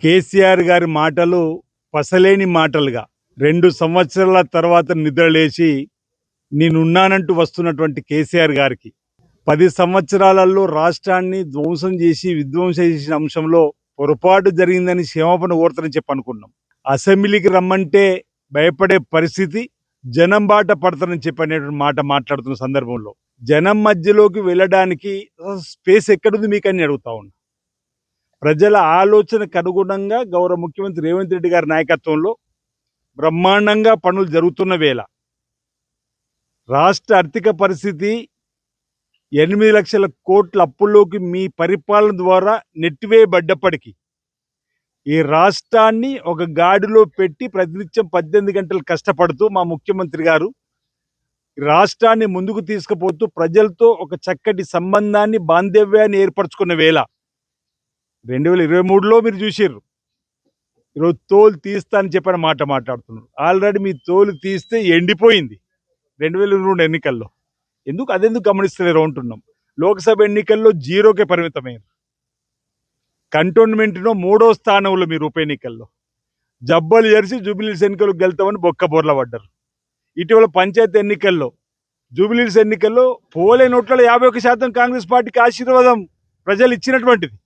కేసీఆర్ గారి మాటలు పసలేని మాటలుగా 2 సంవత్సరాల తర్వాత నిద్రలేచి నేనున్నానంటూ వస్తున్నటువంటి కేసీఆర్ గారికి 10 సంవత్సరాలలో రాష్ట్రాన్ని ధ్వంసం చేసి విధ్వంసం చేసిన అంశంలో పొరపాటు జరిగిందని క్షమాపణ కోరుతారని చెప్పనుకున్నాం. అసెంబ్లీకి రమ్మంటే భయపడే పరిస్థితి, జనం బాట పడతారని చెప్పనేటువంటి మాట మాట్లాడుతున్న సందర్భంలో జనం మధ్యలోకి వెళ్ళడానికి స్పేస్ ఎక్కడుంది మీకని అడుగుతా ఉన్నా. ప్రజల ఆలోచనకు అనుగుణంగా గౌరవ ముఖ్యమంత్రి రేవంత్ రెడ్డి గారి నాయకత్వంలో బ్రహ్మాండంగా పనులు జరుగుతున్న వేళ రాష్ట్ర ఆర్థిక పరిస్థితి 8 లక్షల కోట్ల అప్పుల్లోకి మీ పరిపాలన ద్వారా నెట్టివేయబడ్డప్పటికీ ఈ రాష్ట్రాన్ని ఒక గాడిలో పెట్టి ప్రతినిత్యం 18 గంటలు కష్టపడుతూ మా ముఖ్యమంత్రి గారు రాష్ట్రాన్ని ముందుకు తీసుకుపోతూ ప్రజలతో ఒక చక్కటి సంబంధాన్ని, బాంధవ్యాన్ని ఏర్పరచుకున్న వేళ 2023లో మీరు చూసారు. ఈరోజు తోలు తీస్తా అని చెప్పిన మాట మాట్లాడుతున్నారు. ఆల్రెడీ మీ తోలు తీస్తే ఎండిపోయింది 2023 ఎన్నికల్లో. అదెందుకు గమనిస్తలేరు అంటున్నాం. లోక్సభ ఎన్నికల్లో 0కే పరిమితమైంది. కంటోన్మెంట్లో 3వ స్థానంలో మీరు ఉప ఎన్నికల్లో జబ్బలు జరిసి జూబిలీస్ ఎన్నికలకు గెలుతామని బొక్కబోర్ల పడ్డారు. ఇటీవల పంచాయతీ ఎన్నికల్లో జూబిలీస్ ఎన్నికల్లో పోలే నోట్లలో 51% కాంగ్రెస్ పార్టీకి ఆశీర్వాదం ప్రజలు ఇచ్చినటువంటిది.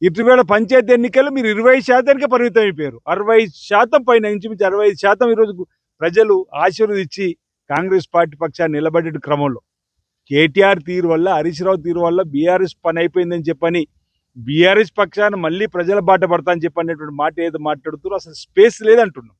ఇటీవల పంచాయతీ ఎన్నికల్లో మీరు 20%కే పరిమితం అయిపోయారు. 60% పైన, ఇంచుమించు 65% ఈరోజు ప్రజలు ఆశీర్వదించి కాంగ్రెస్ పార్టీ పక్షాన్ని నిలబడే క్రమంలో కేటీఆర్ తీరు వల్ల, హరీష్ రావు తీరు వల్ల బీఆర్ఎస్ పని అయిపోయిందని చెప్పని బీఆర్ఎస్ పక్షాన్ని మళ్ళీ ప్రజల బాట పడతా అని చెప్పనేటువంటి మాట ఏదో మాట్లాడుతున్నారు. అసలు స్పేస్ లేదంటున్నాం.